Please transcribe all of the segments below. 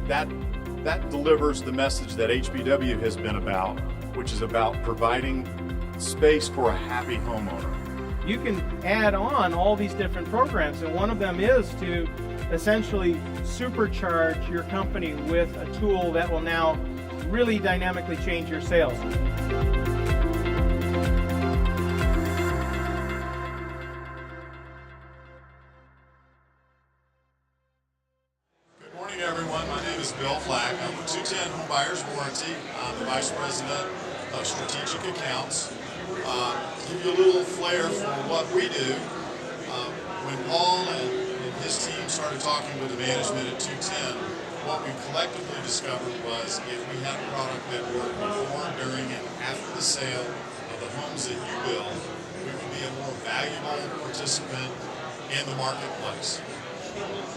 that delivers the message that HBW has been about, which is about providing space for a happy homeowner. You can add on all these different programs, and one of them is to essentially supercharge your company with a tool that will now really dynamically change your sales. Good morning, everyone. My name is Bill Flack. I'm with 210 Home Buyers Warranty. I'm the Vice President of Strategic Accounts. Give you a little flair for what we do. When Paul and his team started talking with the management at 210, what we collectively discovered was if we had a product that worked before, during, and after the sale of the homes that you build, we would be a more valuable participant in the marketplace.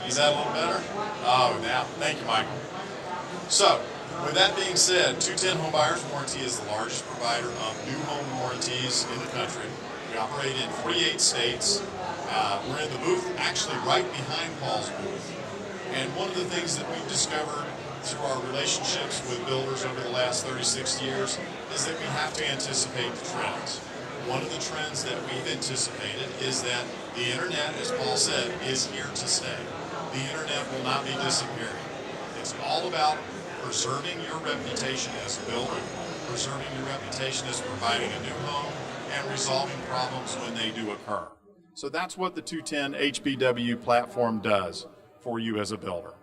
Is that a little better? Oh, now, thank you, Michael. So, with that being said, 210 Home Buyers Warranty is the largest provider of new home warranties in the country. We operate in 48 states. We're in the booth, actually right behind Paul's booth. And one of the things that we've discovered through our relationships with builders over the last 36 years is that we have to anticipate the trends. One of the trends that we've anticipated is that the internet, as Paul said, is here to stay. The internet will not be disappearing. It's all about preserving your reputation as a builder, preserving your reputation as providing a new home, and resolving problems when they do occur. So that's what the 210 HBW platform does for you as a builder.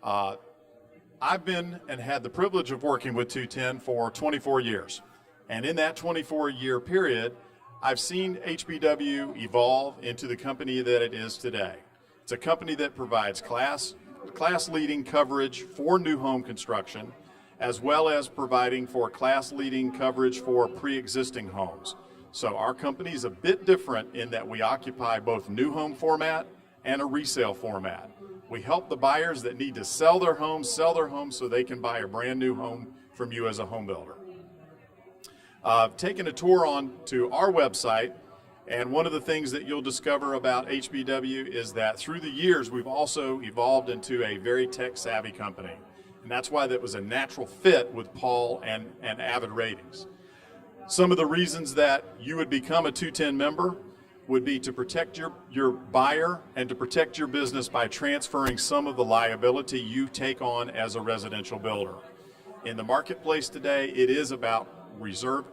I've been and had the privilege of working with 210 for 24 years. And in that 24-year period, I've seen HBW evolve into the company that it is today. It's a company that provides class-leading coverage for new home construction, as well as providing for class-leading coverage for pre-existing homes. So our company is a bit different in that we occupy both new home format and a resale format. We help the buyers that need to sell their homes so they can buy a brand new home from you as a home builder. I've taken a tour on to our website, and one of the things that you'll discover about HBW is that through the years we've also evolved into a very tech-savvy company. And that's why that was a natural fit with Paul and Avid Ratings. Some of the reasons that you would become a 210 member would be to protect your buyer and to protect your business by transferring some of the liability you take on as a residential builder. In the marketplace today, it is about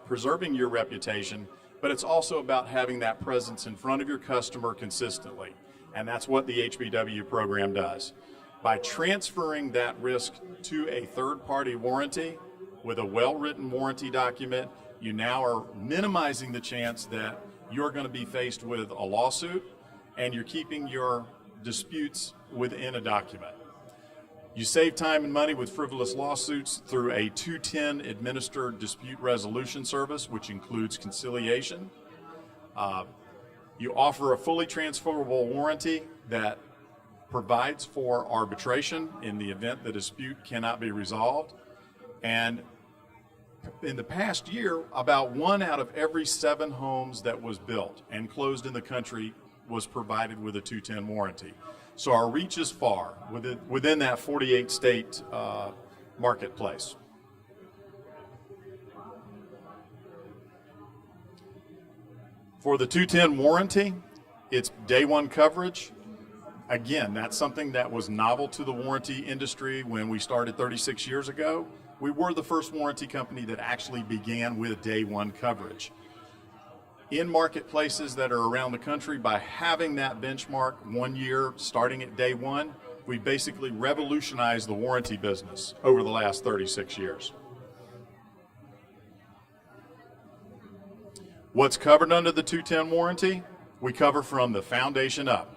preserving your reputation, but it's also about having that presence in front of your customer consistently. And that's what the HBW program does. By transferring that risk to a third-party warranty with a well-written warranty document, you now are minimizing the chance that you're going to be faced with a lawsuit, and you're keeping your disputes within a document. You save time and money with frivolous lawsuits through a 210 administered dispute resolution service, which includes conciliation. You offer a fully transferable warranty that provides for arbitration in the event the dispute cannot be resolved. And in the past year, about 1 out of every 7 homes that was built and closed in the country was provided with a 210 warranty. So our reach is far within that 48 state marketplace. For the 210 warranty, it's day one coverage. Again, that's something that was novel to the warranty industry when we started 36 years ago. We were the first warranty company that actually began with day one coverage. In marketplaces that are around the country, by having that benchmark 1 year starting at day one, we basically revolutionized the warranty business over the last 36 years. What's covered under the 210 warranty? We cover from the foundation up.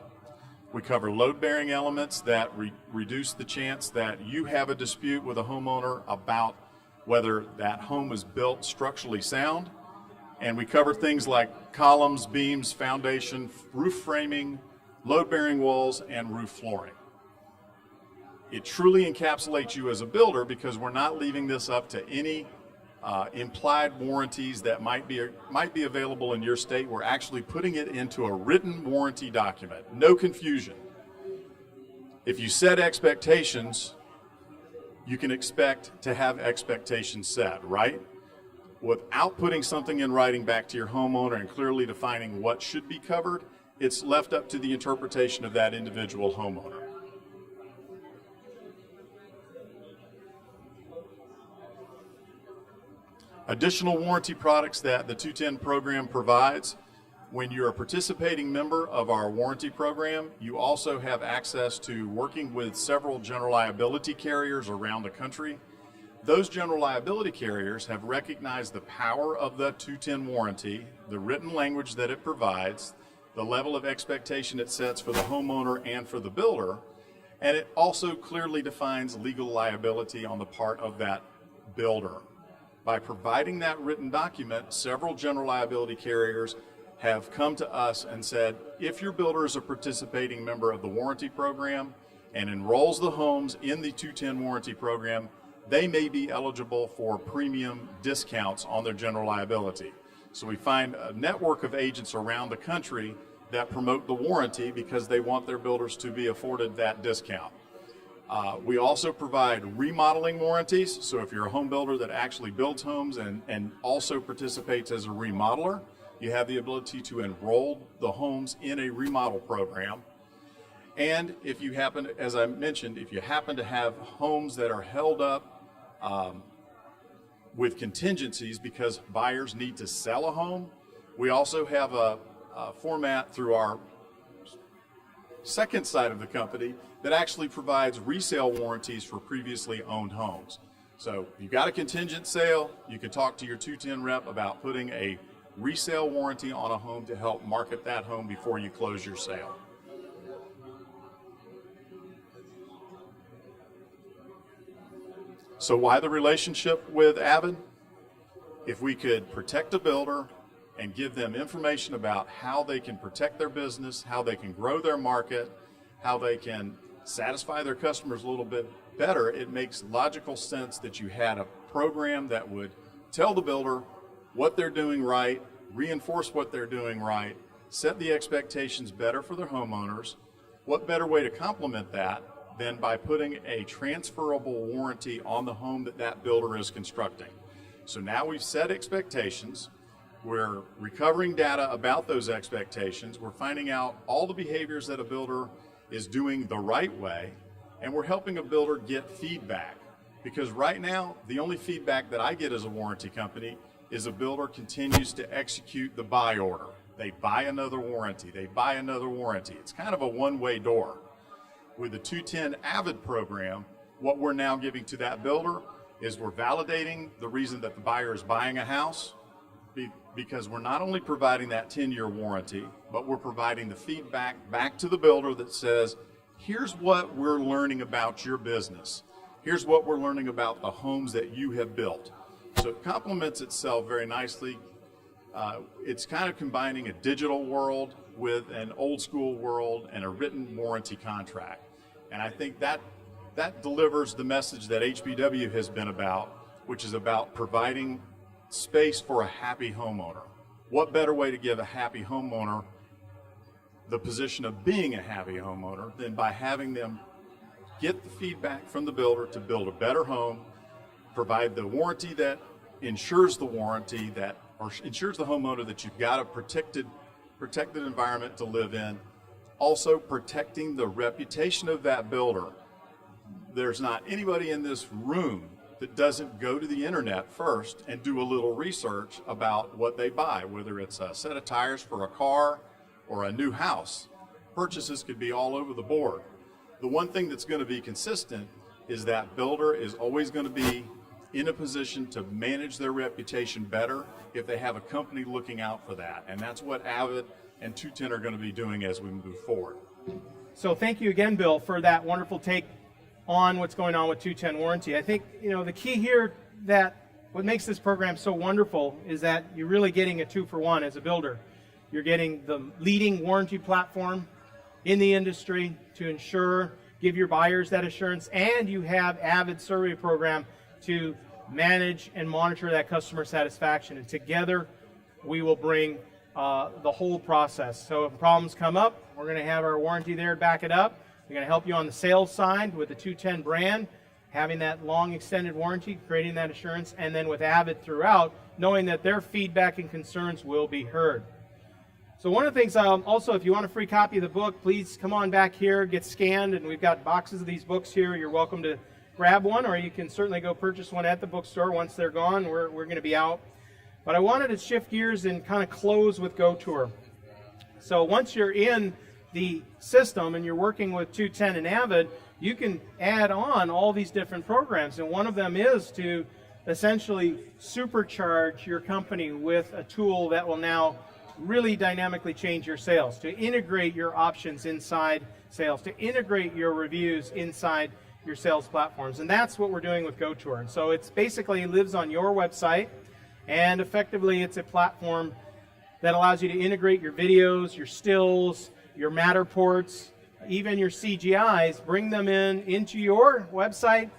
We cover load-bearing elements that reduce the chance that you have a dispute with a homeowner about whether that home is built structurally sound. And we cover things like columns, beams, foundation, roof framing, load-bearing walls, and roof flooring. It truly encapsulates you as a builder because we're not leaving this up to any implied warranties that might be available in your state. We're actually putting it into a written warranty document. No confusion. If you set expectations you can expect to have expectations set, right? Without putting something in writing back to your homeowner and clearly defining what should be covered, it's left up to the interpretation of that individual homeowner. Additional warranty products that the 210 program provides: when you're a participating member of our warranty program, you also have access to working with several general liability carriers around the country. Those general liability carriers have recognized the power of the 210 warranty, the written language that it provides, the level of expectation it sets for the homeowner and for the builder, and it also clearly defines legal liability on the part of that builder. By providing that written document, several general liability carriers have come to us and said, if your builder is a participating member of the warranty program and enrolls the homes in the 210 warranty program, they may be eligible for premium discounts on their general liability. So we find a network of agents around the country that promote the warranty because they want their builders to be afforded that discount. We also provide remodeling warranties. So if you're a home builder that actually builds homes and also participates as a remodeler, you have the ability to enroll the homes in a remodel program. And if you happen, as I mentioned, if you happen to have homes that are held up with contingencies because buyers need to sell a home, we also have a format through our second side of the company that actually provides resale warranties for previously owned homes. So if you've got a contingent sale, you can talk to your 210 rep about putting a resale warranty on a home to help market that home before you close your sale. So why the relationship with Avid? If we could protect a builder and give them information about how they can protect their business, how they can grow their market, how they can satisfy their customers a little bit better, it makes logical sense that you had a program that would tell the builder what they're doing right, reinforce what they're doing right, set the expectations better for their homeowners. What better way to complement that than by putting a transferable warranty on the home that that builder is constructing? So now we've set expectations. We're recovering data about those expectations. We're finding out all the behaviors that a builder is doing the right way, and we're helping a builder get feedback. Because right now, the only feedback that I get as a warranty company is a builder continues to execute the buy order. They buy another warranty, they buy another warranty. It's kind of a one-way door. With the 210 Avid program, what we're now giving to that builder is we're validating the reason that the buyer is buying a house, because we're not only providing that 10-year warranty, but we're providing the feedback back to the builder that says, here's what we're learning about your business. Here's what we're learning about the homes that you have built. So it complements itself very nicely. It's kind of combining a digital world with an old school world and a written warranty contract. And I think that delivers the message that HBW has been about, which is about providing space for a happy homeowner. What better way to give a happy homeowner the position of being a happy homeowner than by having them get the feedback from the builder to build a better home, provide the warranty that ensures the warranty that, or ensures the homeowner that you've got a protected environment to live in, also protecting the reputation of that builder. There's not anybody in this room that doesn't go to the internet first and do a little research about what they buy, whether it's a set of tires for a car or a new house. Purchases could be all over the board. The one thing that's going to be consistent is that builder is always going to be in a position to manage their reputation better if they have a company looking out for that. And that's what Avid and 210 are going to be doing as we move forward. So thank you again, Bill, for that wonderful take on what's going on with 210 warranty. I think, the key here, that what makes this program so wonderful is that you're really getting a 2-for-1 as a builder. You're getting the leading warranty platform in the industry to give your buyers that assurance, and you have Avid survey program to manage and monitor that customer satisfaction. And together, we will bring the whole process. So if problems come up, we're going to have our warranty there to back it up. We're going to help you on the sales side with the 210 brand, having that long extended warranty, creating that assurance, and then with Avid throughout, knowing that their feedback and concerns will be heard. So one of the things, also, if you want a free copy of the book, please come on back here, get scanned, and we've got boxes of these books here. You're welcome to grab one, or you can certainly go purchase one at the bookstore. Once they're gone, we're going to be out. But I wanted to shift gears and kind of close with GoTour. So once you're in the system and you're working with 210 and Avid, you can add on all these different programs, and one of them is to essentially supercharge your company with a tool that will now really dynamically change your sales, to integrate your options inside sales, to integrate your reviews inside your sales platforms. And that's what we're doing with GoTour. And so it's basically lives on your website, and effectively it's a platform that allows you to integrate your videos, your stills, your Matterports, even your CGIs, bring them into your website,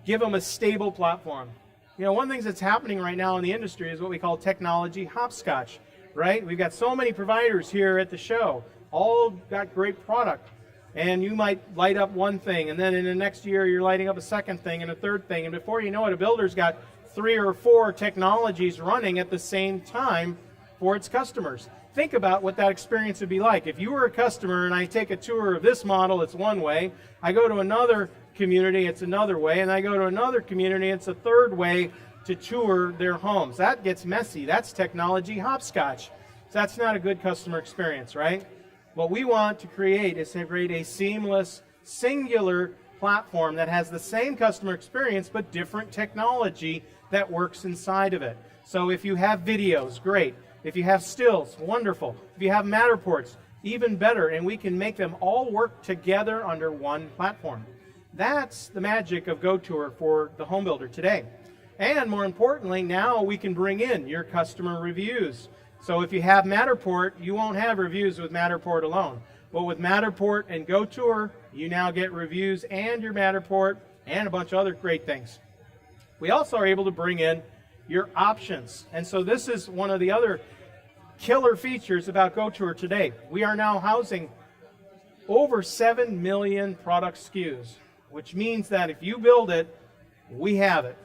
give them a stable platform. You know, one of the things that's happening right now in the industry is what we call technology hopscotch. Right? We've got so many providers here at the show, all got great product. And you might light up one thing, and then in the next year you're lighting up a second thing and a third thing. And before you know it, a builder's got 3 or 4 technologies running at the same time for its customers. Think about what that experience would be like. If you were a customer and I take a tour of this model, it's one way. I go to another community, it's another way. And I go to another community, it's a third way to tour their homes. That gets messy. That's technology hopscotch. So that's not a good customer experience, right? What we want to create is to create a seamless, singular platform that has the same customer experience but different technology that works inside of it. So if you have videos, great. If you have stills, wonderful. If you have Matterports, even better. And we can make them all work together under one platform. That's the magic of GoTour for the home builder today. And more importantly, now we can bring in your customer reviews. So if you have Matterport, you won't have reviews with Matterport alone. But with Matterport and GoTour, you now get reviews and your Matterport and a bunch of other great things. We also are able to bring in your options. And so this is one of the other killer features about GoTour today. We are now housing over 7 million product SKUs, which means that if you build it, we have it.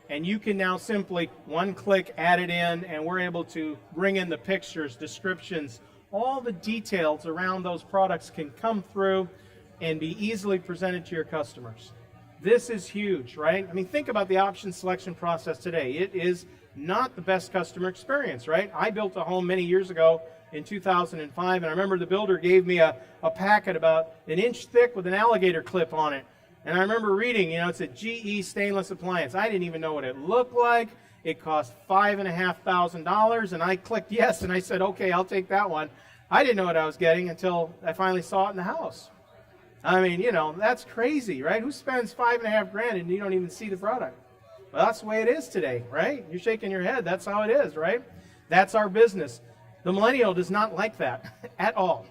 And you can now simply one click add it in, and we're able to bring in the pictures, descriptions, all the details around those products can come through and be easily presented to your customers. This is huge, right? I mean, think about the option selection process today. It is not the best customer experience, right? I built a home many years ago in 2005, and I remember the builder gave me a packet about 1 inch thick with an alligator clip on it. And I remember reading, it's a GE stainless appliance. I didn't even know what it looked like. It cost $5,500, and I clicked yes, and I said, okay, I'll take that one. I didn't know what I was getting until I finally saw it in the house. I mean, that's crazy, right? Who spends $5,500 and you don't even see the product? Well, that's the way it is today, right? You're shaking your head. That's how it is, right? That's our business. The millennial does not like that at all,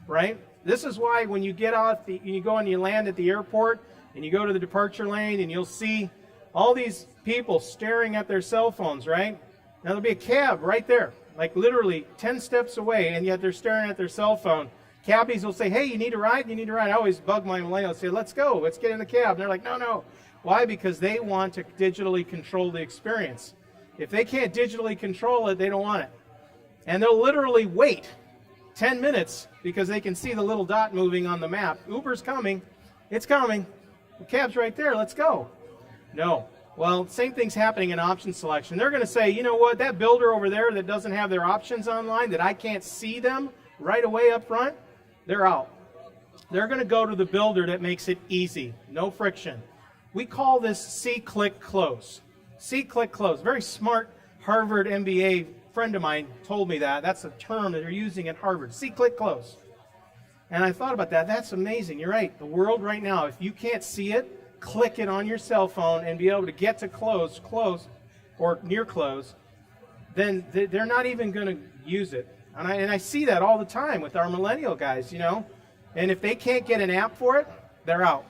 right? This is why when you get off, you go and you land at the airport, and you go to the departure lane, and you'll see all these people staring at their cell phones, right? Now, there'll be a cab right there, like literally 10 steps away, and yet they're staring at their cell phone. Cabbies will say, hey, you need a ride? You need a ride. I always bug my millennials, say, let's go. Let's get in the cab. And they're like, no. Why? Because they want to digitally control the experience. If they can't digitally control it, they don't want it. And they'll literally wait 10 minutes because they can see the little dot moving on the map. Uber's coming. It's coming. The cab's right there, let's go. No. Well, same thing's happening in option selection. They're going to say, you know what, that builder over there that doesn't have their options online, that I can't see them right away up front, they're out. They're going to go to the builder that makes it easy, no friction. We call this see-click-close. See-click-close. Very smart Harvard MBA friend of mine told me that. That's a term that they're using at Harvard. See-click-close. And I thought about that. That's amazing. You're right. The world right now, if you can't see it, click it on your cell phone and be able to get to close, or near close, then they're not even going to use it. And I see that all the time with our millennial guys, And if they can't get an app for it, they're out.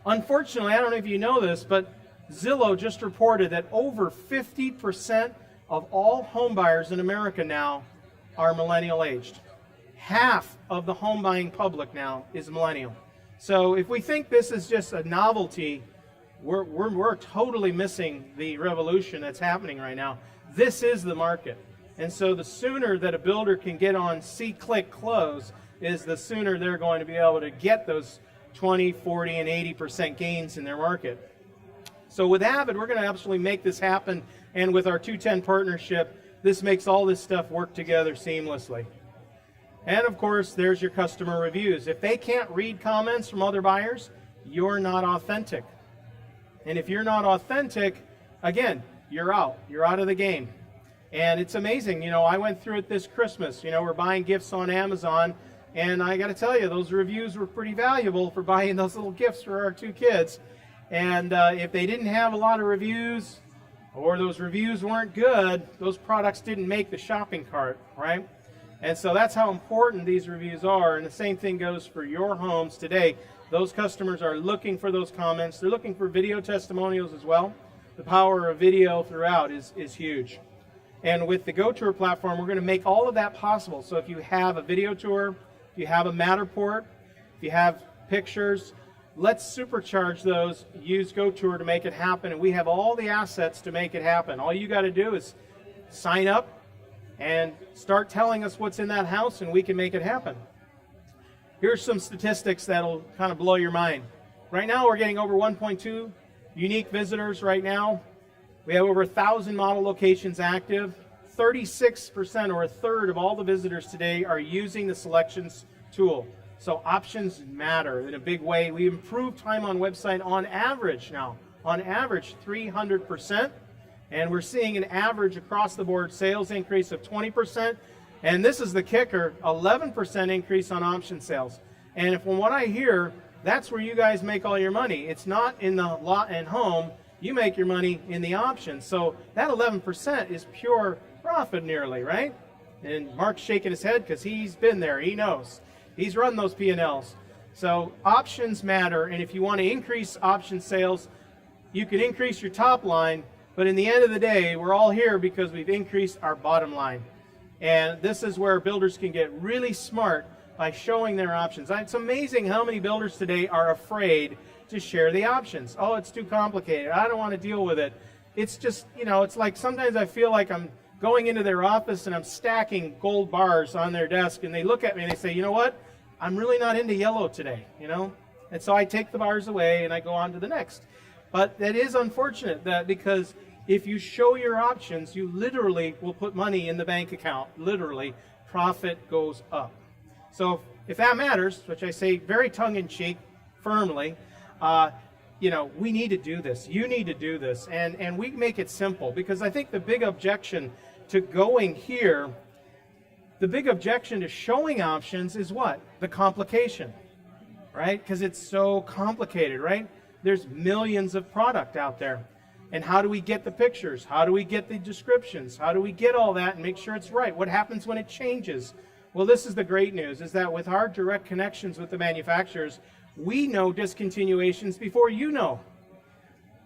Unfortunately, I don't know if you know this, but Zillow just reported that over 50% of all home buyers in America now are millennial aged. Half of the home buying public now is millennial. So if we think this is just a novelty, we're totally missing the revolution that's happening right now. This is the market. And so the sooner that a builder can get on see, click, close is the sooner they're going to be able to get those 20, 40, and 80% gains in their market. So with Avid, we're going to absolutely make this happen. And with our 210 partnership, this makes all this stuff work together seamlessly. And of course, there's your customer reviews. If they can't read comments from other buyers, you're not authentic. And if you're not authentic, again, you're out. You're out of the game. And it's amazing. You know, I went through it this Christmas. You know, we're buying gifts on Amazon. And I got to tell you, those reviews were pretty valuable for buying those little gifts for our 2 kids. And if they didn't have a lot of reviews, or those reviews weren't good, those products didn't make the shopping cart, right? And so that's how important these reviews are. And the same thing goes for your homes today. Those customers are looking for those comments. They're looking for video testimonials as well. The power of video throughout is huge. And with the GoTour platform, we're going to make all of that possible. So if you have a video tour, if you have a Matterport, if you have pictures, let's supercharge those. Use GoTour to make it happen. And we have all the assets to make it happen. All you got to do is sign up and start telling us what's in that house, and we can make it happen. Here's some statistics that'll kind of blow your mind. Right now, we're getting over 1.2 unique visitors right now. We have over 1,000 model locations active. 36% or a third of all the visitors today are using the selections tool. So options matter in a big way. We improved time on website on average now, on average 300%. And we're seeing an average across the board sales increase of 20%. And this is the kicker, 11% increase on option sales. And from what I hear, that's where you guys make all your money. It's not in the lot and home. You make your money in the options. So that 11% is pure profit nearly, right? And Mark's shaking his head because he's been there. He knows. He's run those P&Ls. So options matter. And if you want to increase option sales, you can increase your top line. But in the end of the day, we're all here because we've increased our bottom line. And this is where builders can get really smart by showing their options. It's amazing how many builders today are afraid to share the options. Oh, it's too complicated. I don't want to deal with it. It's just, you know, it's like sometimes I feel like I'm going into their office and I'm stacking gold bars on their desk, and they look at me and they say, you know what? I'm really not into yellow today, you know? And so I take the bars away and I go on to the next. But that is unfortunate that because if you show your options, you literally will put money in the bank account. Literally, profit goes up. So if that matters, which I say very tongue-in-cheek, firmly, you know, we need to do this. You need to do this. And we make it simple because I think the big objection to going here, the big objection to showing options is what? The complication, right? Because it's so complicated, right? There's millions of product out there. And how do we get the pictures? How do we get the descriptions? How do we get all that and make sure it's right? What happens when it changes? Well, this is the great news, is that with our direct connections with the manufacturers, we know discontinuations before you know.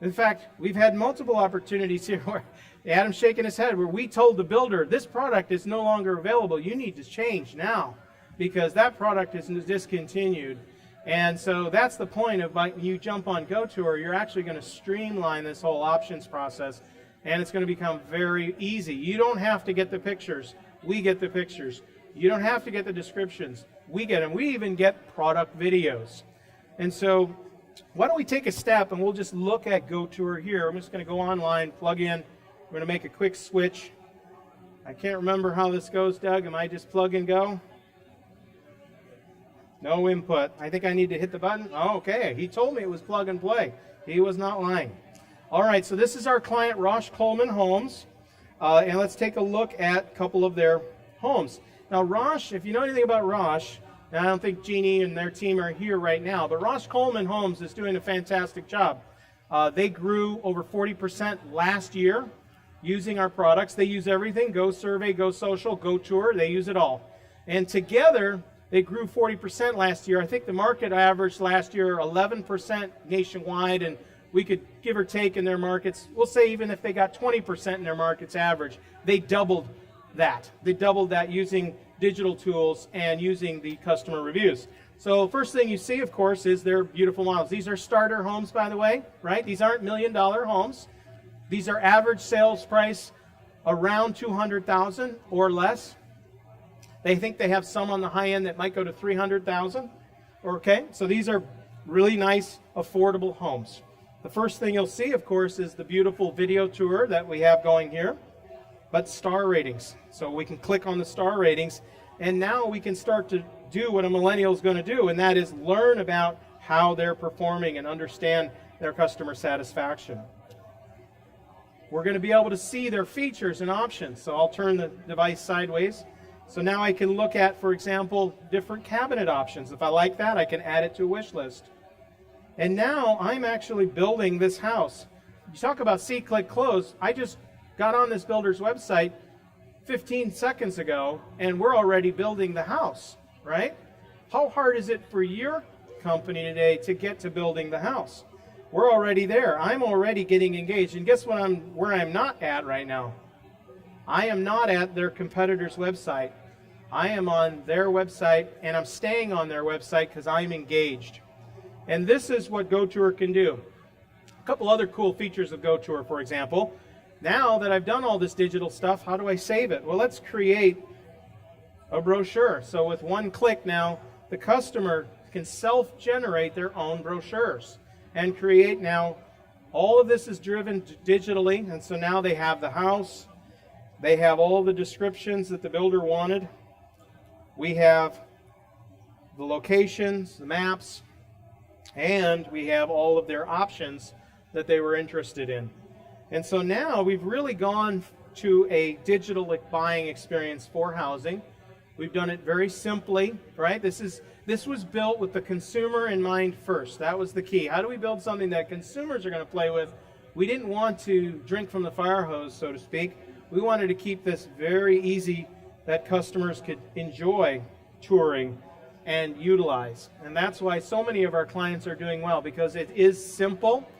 In fact, we've had multiple opportunities here where Adam's shaking his head, where we told the builder, this product is no longer available. You need to change now because that product is discontinued. And so that's the point of when you jump on GoTour, you're actually going to streamline this whole options process, and it's going to become very easy. You don't have to get the pictures. We get the pictures. You don't have to get the descriptions. We get them. We even get product videos. And so why don't we take a step and we'll just look at GoTour here. I'm just going to go online, plug in. We're going to make a quick switch. I can't remember how this goes, Doug. Am I just plug and go? No input. I think I need to hit the button. Oh, okay. He told me it was plug and play. He was not lying. All right, so this is our client, Rosh Coleman Homes. And let's take a look at a couple of their homes. Now, Rosh, if you know anything about Rosh, and I don't think Jeannie and their team are here right now, but Rosh Coleman Homes is doing a fantastic job. They grew over 40% last year using our products. They use everything, Go Survey, Go Social, Go Tour, they use it all. And together, they grew 40% last year. I think the market average last year 11% nationwide, and we could give or take in their markets. We'll say even if they got 20% in their markets average, they doubled that. They doubled that using digital tools and using the customer reviews. So first thing you see, of course, is their beautiful models. These are starter homes, by the way, right? These aren't $1 million homes. These are average sales price around $200,000 or less. They think they have some on the high end that might go to $300,000. Okay, so these are really nice, affordable homes. The first thing you'll see, of course, is the beautiful video tour that we have going here, but star ratings. So we can click on the star ratings, and now we can start to do what a millennial is going to do, and that is learn about how they're performing and understand their customer satisfaction. We're going to be able to see their features and options. So I'll turn the device sideways. So now I can look at, for example, different cabinet options. If I like that, I can add it to a wish list. And now I'm actually building this house. You talk about see, click, close. I just got on this builder's website 15 seconds ago, and we're already building the house, right? How hard is it for your company today to get to building the house? We're already there. I'm already getting engaged. And guess what? Where I'm not at right now? I am not at their competitor's website. I am on their website, and I'm staying on their website because I'm engaged. And this is what GoTour can do. A couple other cool features of GoTour, for example. Now that I've done all this digital stuff, how do I save it? Well, let's create a brochure. So with one click now, the customer can self-generate their own brochures and create now. All of this is driven digitally, and so now they have the house. They have all the descriptions that the builder wanted. We have the locations, the maps, and we have all of their options that they were interested in. And so now we've really gone to a digital buying experience for housing. We've done it very simply, right? This was built with the consumer in mind first. That was the key. How do we build something that consumers are going to play with? We didn't want to drink from the fire hose, so to speak. We wanted to keep this very easy that customers could enjoy touring and utilize. And that's why so many of our clients are doing well, because it is simple,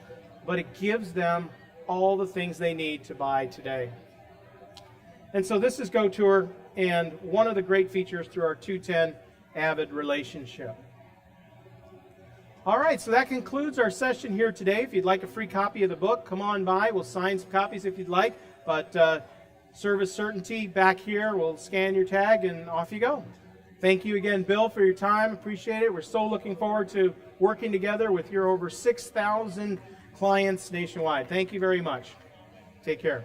but it gives them all the things they need to buy today. And so this is GoTour, and one of the great features through our 210 Avid relationship. All right, so that concludes our session here today. If you'd like a free copy of the book, come on by. We'll sign some copies if you'd like. But service certainty back here, we'll scan your tag and off you go. Thank you again, Bill, for your time. Appreciate it. We're so looking forward to working together with your over 6,000 clients nationwide. Thank you very much. Take care.